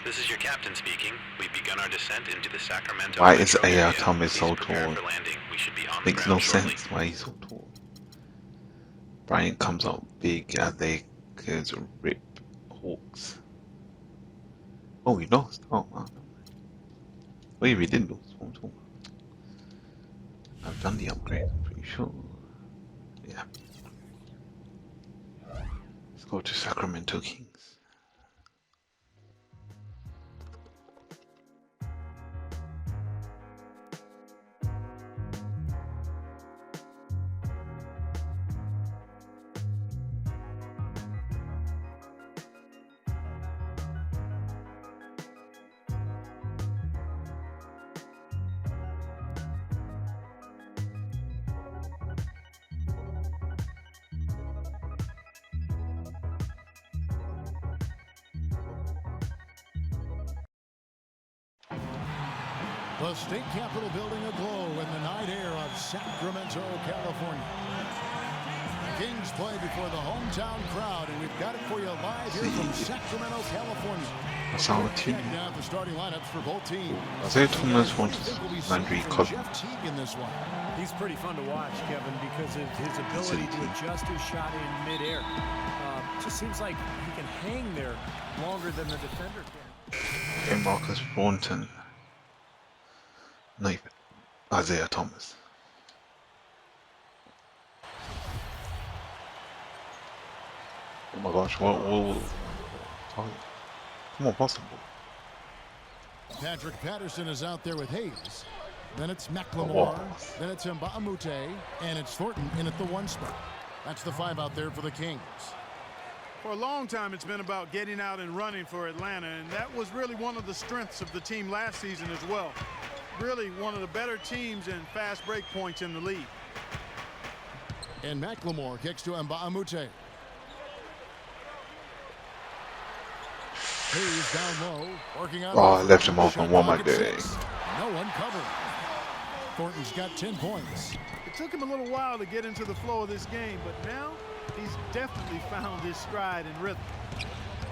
This is your captain speaking. We've begun our descent into the Sacramento. Why is Tom so tall? We should be on Makes the no ground shortly. sense why he's so tall. Bryant comes out big as they could rip Hawks. Oh, we lost. Oh, wow. Wait, we did lose. What I'm talking about. I've done the upgrade, I'm pretty sure. Yeah. Let's go to Sacramento Kings. The state capitol building aglow in the night air of Sacramento, California. The Kings play before the hometown crowd, and we've got it for you live here from Sacramento, California. That's our team. Now the starting lineups for both teams. Isaiah Thomas wants Landry Cobb. In this one. He's pretty fun to watch, Kevin, because of his ability to adjust his shot in midair. Just seems like he can hang there longer than the defender can. And Marcus Thornton. No, Isaiah Thomas. Oh my gosh, what come on, possible. Patrick Patterson is out there with Hayes. Then it's McLemore. Then it's Mbamute. And it's Thornton in at the one spot. That's the five out there for the Kings. For a long time, it's been about getting out and running for Atlanta, and that was really one of the strengths of the team last season as well. Really one of the better teams in fast break points in the league. And McLemore kicks to Mbamute. Hayes down low, working on. Oh, I left him open. What am I doing? No one covered. Thornton's got 10 points. It took him a little while to get into the flow of this game, but now he's definitely found his stride and rhythm.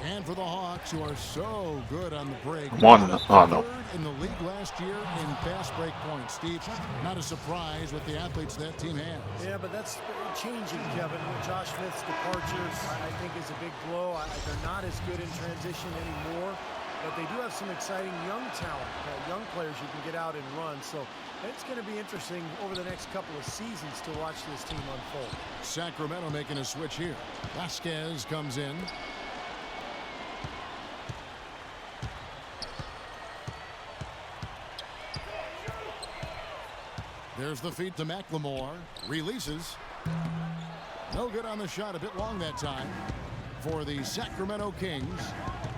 And for the Hawks, who are so good on the break. One, oh no. In the league last year in fast break points. Steve, not a surprise with the athletes that team has. Yeah, but that's changing, Kevin. Josh Smith's departure, I think, is a big blow. They're not as good in transition anymore, but they do have some exciting young talent, young players who can get out and run. So it's going to be interesting over the next couple of seasons to watch this team unfold. Sacramento making a switch here. Vasquez comes in. There's the feed to McLemore. Releases. No good on the shot. A bit long that time for the Sacramento Kings.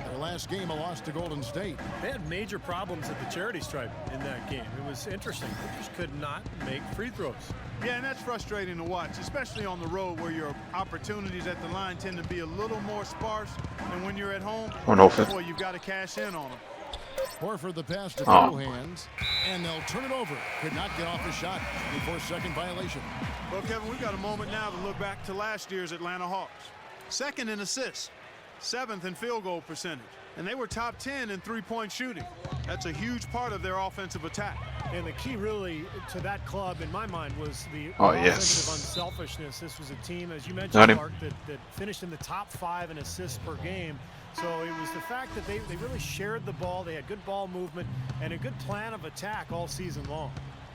Their last game, a loss to Golden State. They had major problems at the charity stripe in that game. It was interesting. They just could not make free throws. Yeah, and that's frustrating to watch, especially on the road where your opportunities at the line tend to be a little more sparse than when you're at home. Boy, you've got to cash in on them. Horford the pass to hands, and they'll turn it over. Could not get off the shot before second violation. Well, Kevin, we've got a moment now to look back to last year's Atlanta Hawks. Second in assists, 7th in field goal percentage, and they were top 10 in three-point shooting. That's a huge part of their offensive attack. And the key really to that club, in my mind, was the offensive unselfishness. This was a team, as you mentioned, Mark, that finished in the top 5 in assists per game. So it was the fact that they really shared the ball. They had good ball movement and a good plan of attack all season long.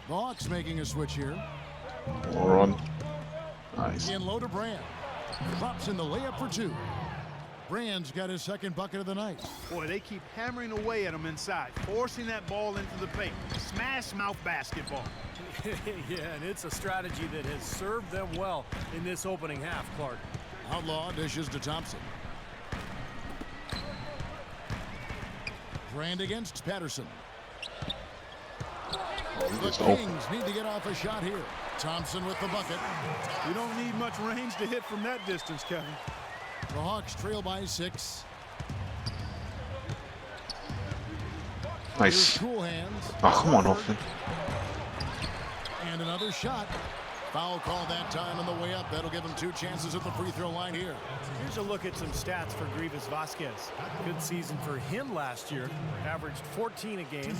The Hawks making a switch here. Nice. In low to Brand. Drops in the layup for 2. Brand's got his second bucket of the night. Boy, they keep hammering away at him inside, forcing that ball into the paint. Smash mouth basketball. Yeah, and it's a strategy that has served them well in this opening half, Clark. Outlaw dishes to Thompson. Brand against Patterson. The Kings need to get off a shot here. Thompson with the bucket. You don't need much range to hit from that distance, Kevin. The Hawks trail by 6. Nice. Cool hands. Oh, come on, Austin. And another shot. Foul call that time on the way up. That'll give him 2 chances at the free throw line here. Here's a look at some stats for Grievous Vasquez. Good season for him last year. Averaged 14 a game,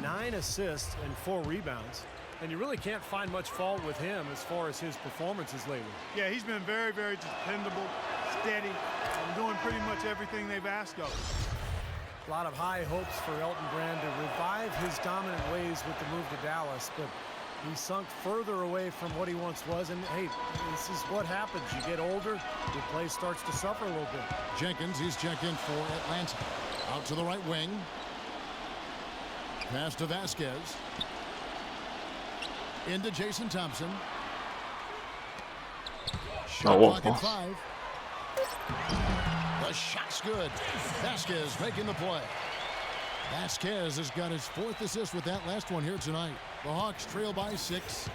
9 assists, and 4 rebounds. And you really can't find much fault with him as far as his performances lately. Yeah, he's been very, very dependable, steady, and doing pretty much everything they've asked of him. A lot of high hopes for Elton Brand to revive his dominant ways with the move to Dallas, but he sunk further away from what he once was. And hey, this is what happens. You get older, your play starts to suffer a little bit. Jenkins, he's checked in for Atlanta. Out to the right wing. Pass to Vasquez. Into Jason Thompson. Shot clock at 5. The shot's good. Vasquez making the play. Vasquez has got his 4th assist with that last one here tonight. The Hawks trail by 6.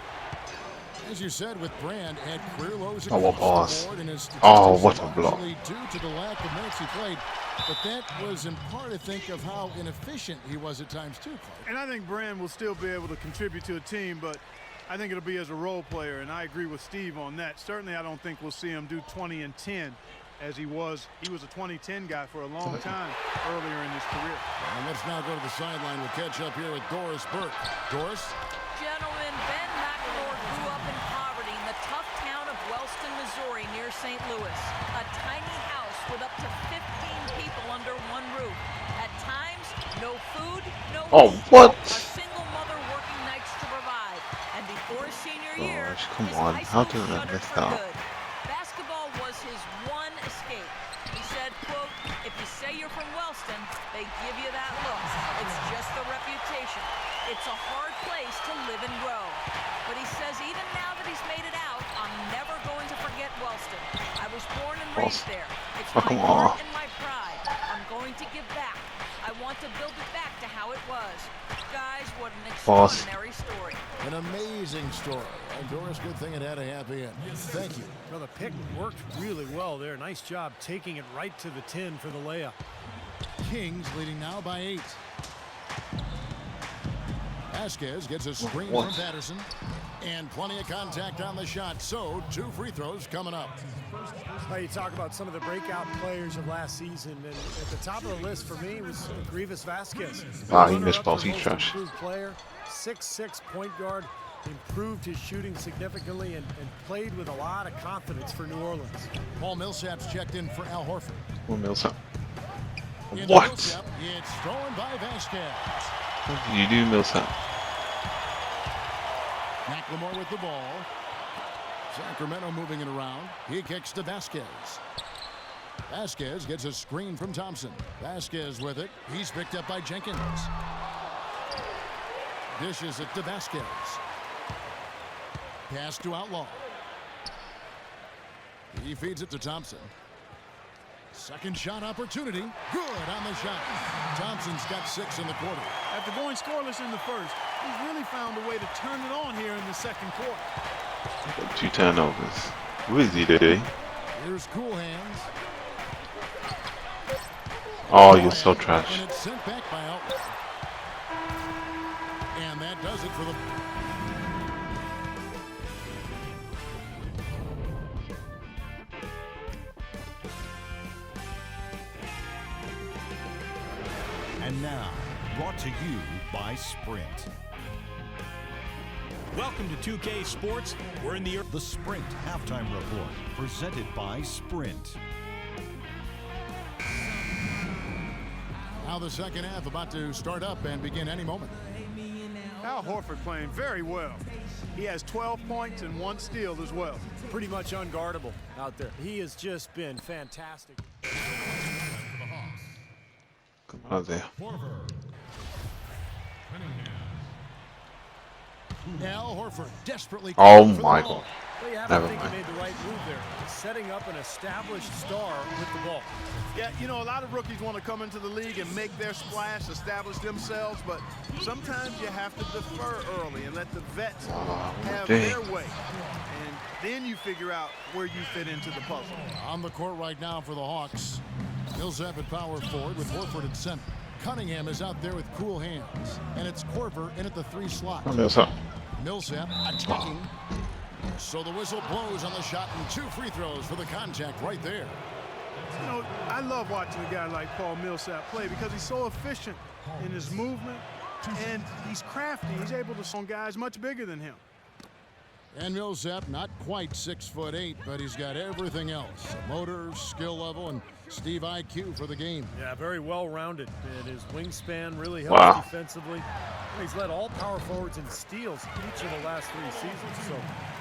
As you said, with Brand, had career lows across the board, and his statistics what a block. largely due to the lack of minutes he played. But that was in part, I think, of how inefficient he was at times too, Clark. And I think Brand will still be able to contribute to a team, but I think it'll be as a role player, and I agree with Steve on that. Certainly I don't think we'll see him do 20 and 10 as he was a 2010 guy for a long time earlier in his career. And let's now go to the sideline. We'll catch up here with Doris Burke. Doris? Gentlemen, Ben McLeod grew up in poverty in the tough town of Wellston, Missouri, near St. Louis. A tiny house with up to 15 people under one roof. At times, no food, no what? A single mother working nights to provide. And before his senior year, come his on, high how school did I shuttered miss for that? good. Basketball was his one escape. He said, quote, if you say you're from Wellston, they give you that look. It's just the reputation. It's a hard place to live and grow. But he says even now that he's made it out, I'm never going to forget Wellston. I was born and raised there. It's my heart and my pride. I'm going to give back. I want to build it back to how it was. Guys, what an extraordinary story. An amazing story. And Doris, good thing it had a happy end. Thank you. Well, the pick worked really well there. Nice job taking it right to the 10 for the layup. Kings leading now by 8. Vasquez gets a screen from Patterson. And plenty of contact on the shot. So 2 free throws coming up. Well, you talk about some of the breakout players of last season, and at the top of the list for me was Grievous Vasquez. Wow, he missed balls. He's trash. Player, 6'6" point guard, improved his shooting significantly and played with a lot of confidence for New Orleans. Paul Millsap's checked in for Al Horford. Well, Millsap. Into What? Millsap, it's stolen by Vasquez. What did you do, Millsap? McLemore with the ball. Sacramento moving it around. He kicks to Vasquez. Vasquez gets a screen from Thompson. Vasquez with it. He's picked up by Jenkins. Dishes it to Vasquez. Pass to Outlaw. He feeds it to Thompson. Second shot opportunity. Good on the shot. Thompson's got 6 in the quarter. After going scoreless in the first, he's really found a way to turn it on here in the second quarter. 2 turnovers. Who is he today? Here's Cool Hands. Oh, you're so trash. And it's sent back by Outlaw. And that does it for the... And now, brought to you by Sprint. Welcome to 2K Sports. We're in the Sprint Halftime Report, presented by Sprint. Now the second half about to start up and begin any moment. Al Horford playing very well. He has 12 points and 1 steal as well. Pretty much unguardable out there. He has just been fantastic. Come out there. Al Horford desperately. Oh my God. Well, you have Never to think mind. he made the right move there, setting up an established star with the ball. Yeah, you know, a lot of rookies want to come into the league and make their splash, establish themselves, but sometimes you have to defer early and let the vets have dang. their way. And then you figure out where you fit into the puzzle. On the court right now for the Hawks. Millsap at power forward with Horford at center. Cunningham is out there with cool hands. And it's Korver in at the 3 slot. Oh, Millsap. Millsap attacking. So the whistle blows on the shot and 2 free throws for the contact right there. You know, I love watching a guy like Paul Millsap play because he's so efficient in his movement, and he's crafty. He's able to song guys much bigger than him. And Millsap, not quite 6'8", but he's got everything else. Motor, skill level, and Steve IQ for the game. Yeah, very well-rounded, and his wingspan really helps defensively. He's led all power forwards in steals each of the last 3 seasons, so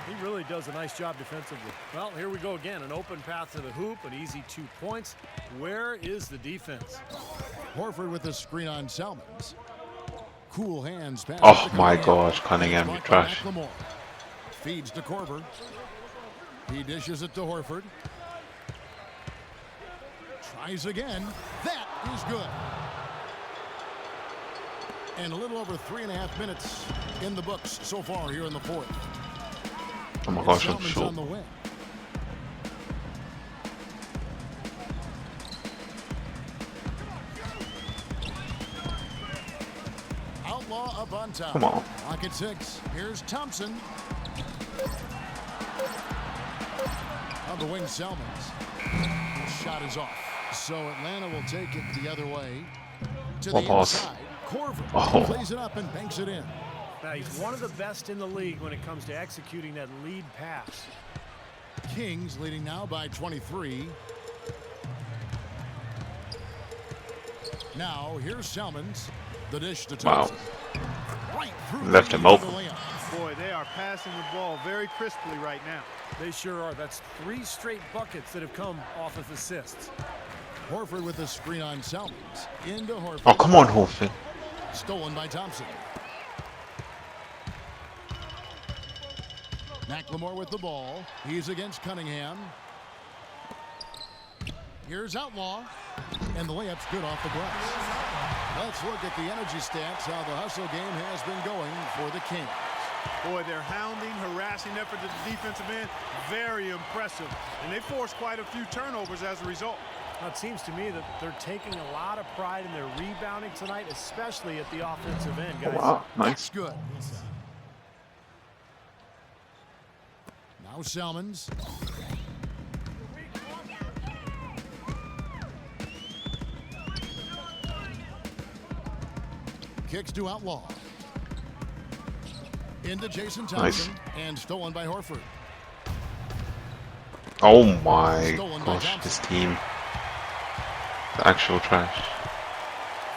he really does a nice job defensively. Well, here we go again. An open path to the hoop, an easy 2 points. Where is the defense? Horford with the screen on Salmons. Cool hands. Pass Oh my gosh, Cunningham, you trash. McLemore. Feeds to Korver. He dishes it to Horford. Tries again. That is good. And a little over 3.5 minutes in the books so far here in the 4th. Oh my gosh, I'm Salmons short. on the win. Outlaw up on top. Come on. Pocket 6. Here's Thompson. On the wing, Salmons. Shot is off. So Atlanta will take it the other way. To the inside. Korver plays it up and banks it in. Now, he's one of the best in the league when it comes to executing that lead pass. Kings leading now by 23. Now, here's Salmons. The dish to Thompson. Right through Left him open. Boy, they are passing the ball very crisply right now. They sure are. That's 3 straight buckets that have come off of assists. Horford with the screen on Salmons. Into Horford. Oh, come on, Horford. Stolen by Thompson. McLemore with the ball. He's against Cunningham. Here's Outlaw. And the layup's good off the glass. Let's look at the energy stats, how the hustle game has been going for the Kings. Boy, their hounding, harassing effort at the defensive end, very impressive. And they forced quite a few turnovers as a result. Now, it seems to me that they're taking a lot of pride in their rebounding tonight, especially at the offensive end, guys. Wow, nice. That's good. Now Salmons. Kicks to Outlaw. Into Jason Thompson. And stolen by Horford. Oh my gosh, this team. The actual trash.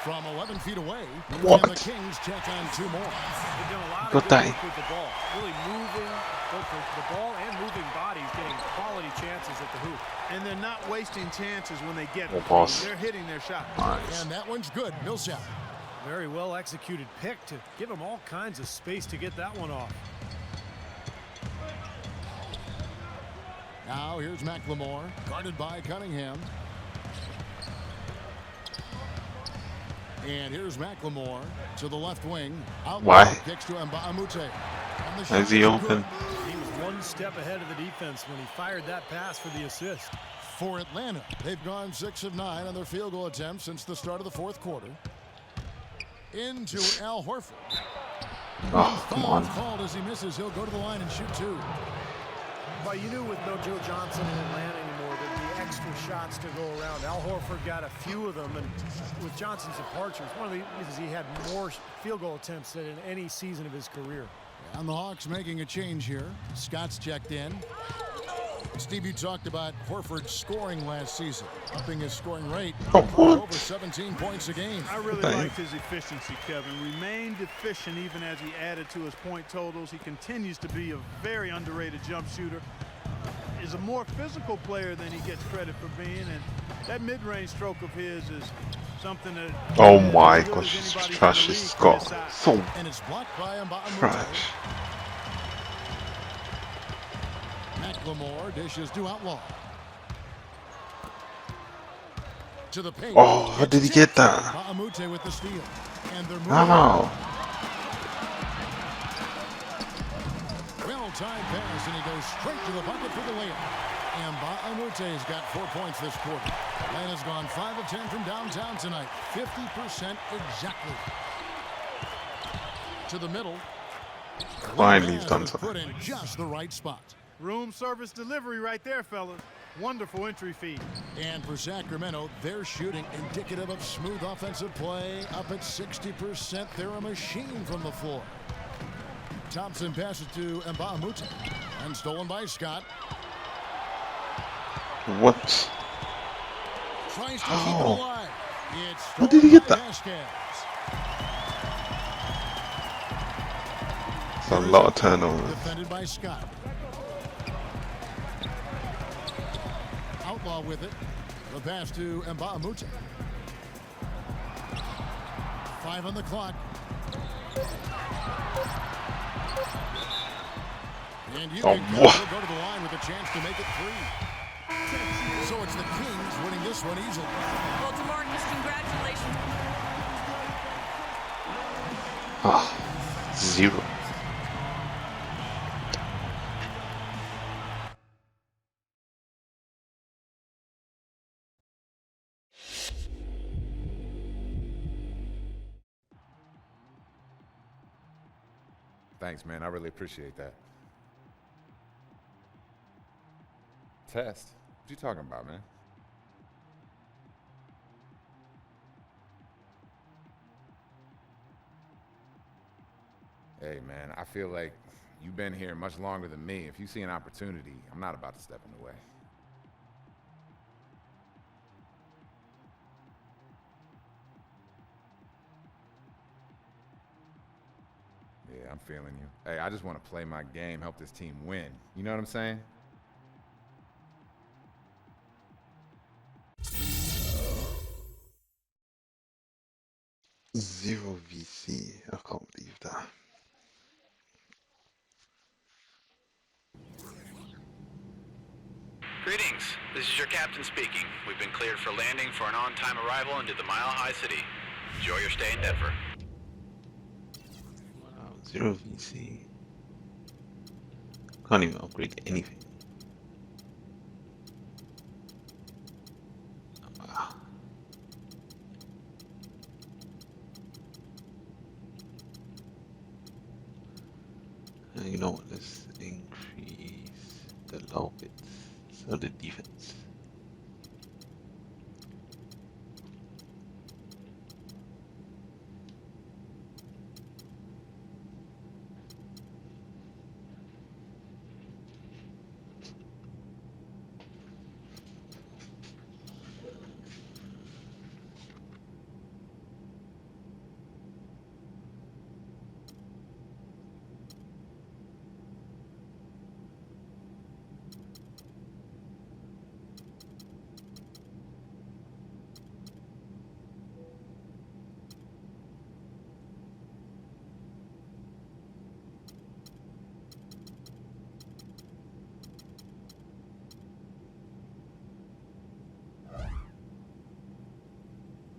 From 11 feet away. What? And the Kings check on 2 more. They've done a lot Got of good that. work with the ball. Really moving both the ball and moving bodies, getting quality chances at the hoop. And they're not wasting chances when they get Oh, them. boss. They're hitting their shot. Nice. And that one's good. Millsap. Very well executed pick to give him all kinds of space to get that one off. Now here's McLemore. Guarded by Cunningham. And here's McLemore to the left wing. Why? Kicks to Mbamute. Is he open? He was one step ahead of the defense when he fired that pass for the assist. For Atlanta, they've gone 6 of 9 on their field goal attempts since the start of the 4th quarter. Into Al Horford. Oh, come on. Called as he misses. He'll go to the line and shoot 2. Well, you knew with no Joe Johnson in Atlanta anymore, there'd be extra shots to go around. Al Horford got a few of them, and with Johnson's departure, it's one of the reasons he had more field goal attempts than in any season of his career. And the Hawks making a change here. Scott's checked in. Steve, you talked about Horford scoring last season, upping his scoring rate over 17 points a game. I really liked his efficiency, Kevin. Remained efficient even as he added to his point totals. He continues to be a very underrated jump shooter. Is a more physical player than he gets credit for being, and that mid-range stroke of his is something that. Oh my gosh, this trash is got so And it's blocked by Mbamute. trash. McLemore dishes to Outlaw. To the paint. Oh, how did he get that? Mbamute with the steal. And they're moving. No. Well-timed pass, and he goes straight to the bucket for the layup. And Mbamute has got 4 points this quarter. Atlanta's gone 5 of 10 from downtown tonight. 50% exactly. To the middle. Finally, he's done Put something. in just the right spot. Room service delivery right there, fellas. Wonderful entry feed. And for Sacramento, their shooting indicative of smooth offensive play. Up at 60%. They're a machine from the floor. Thompson passes to Mbamute. And stolen by Scott. What? Tries to keep it alive. It's How did he get stolen by that? Vasquez. It's a lot of turnovers. Defended by Scott. Outlaw with it. The pass to Mbamute. 5 on the clock. And you can go to the line with a chance to make it 3. So it's the Kings winning this one easily. Well, DeMarcus, congratulations. Ah, 0. Thanks, man. I really appreciate that. Test? What you talking about, man? Hey, man, I feel like you've been here much longer than me. If you see an opportunity, I'm not about to step in the way. Yeah, I'm feeling you. Hey, I just want to play my game, help this team win. You know what I'm saying? Zero VC. I can't believe that. Greetings. This is your captain speaking. We've been cleared for landing for an on-time arrival into the Mile High City. Enjoy your stay in Denver. Wow, 0 VC. Can't even upgrade anything. Wow. You know what? Let's increase the low bits so the defense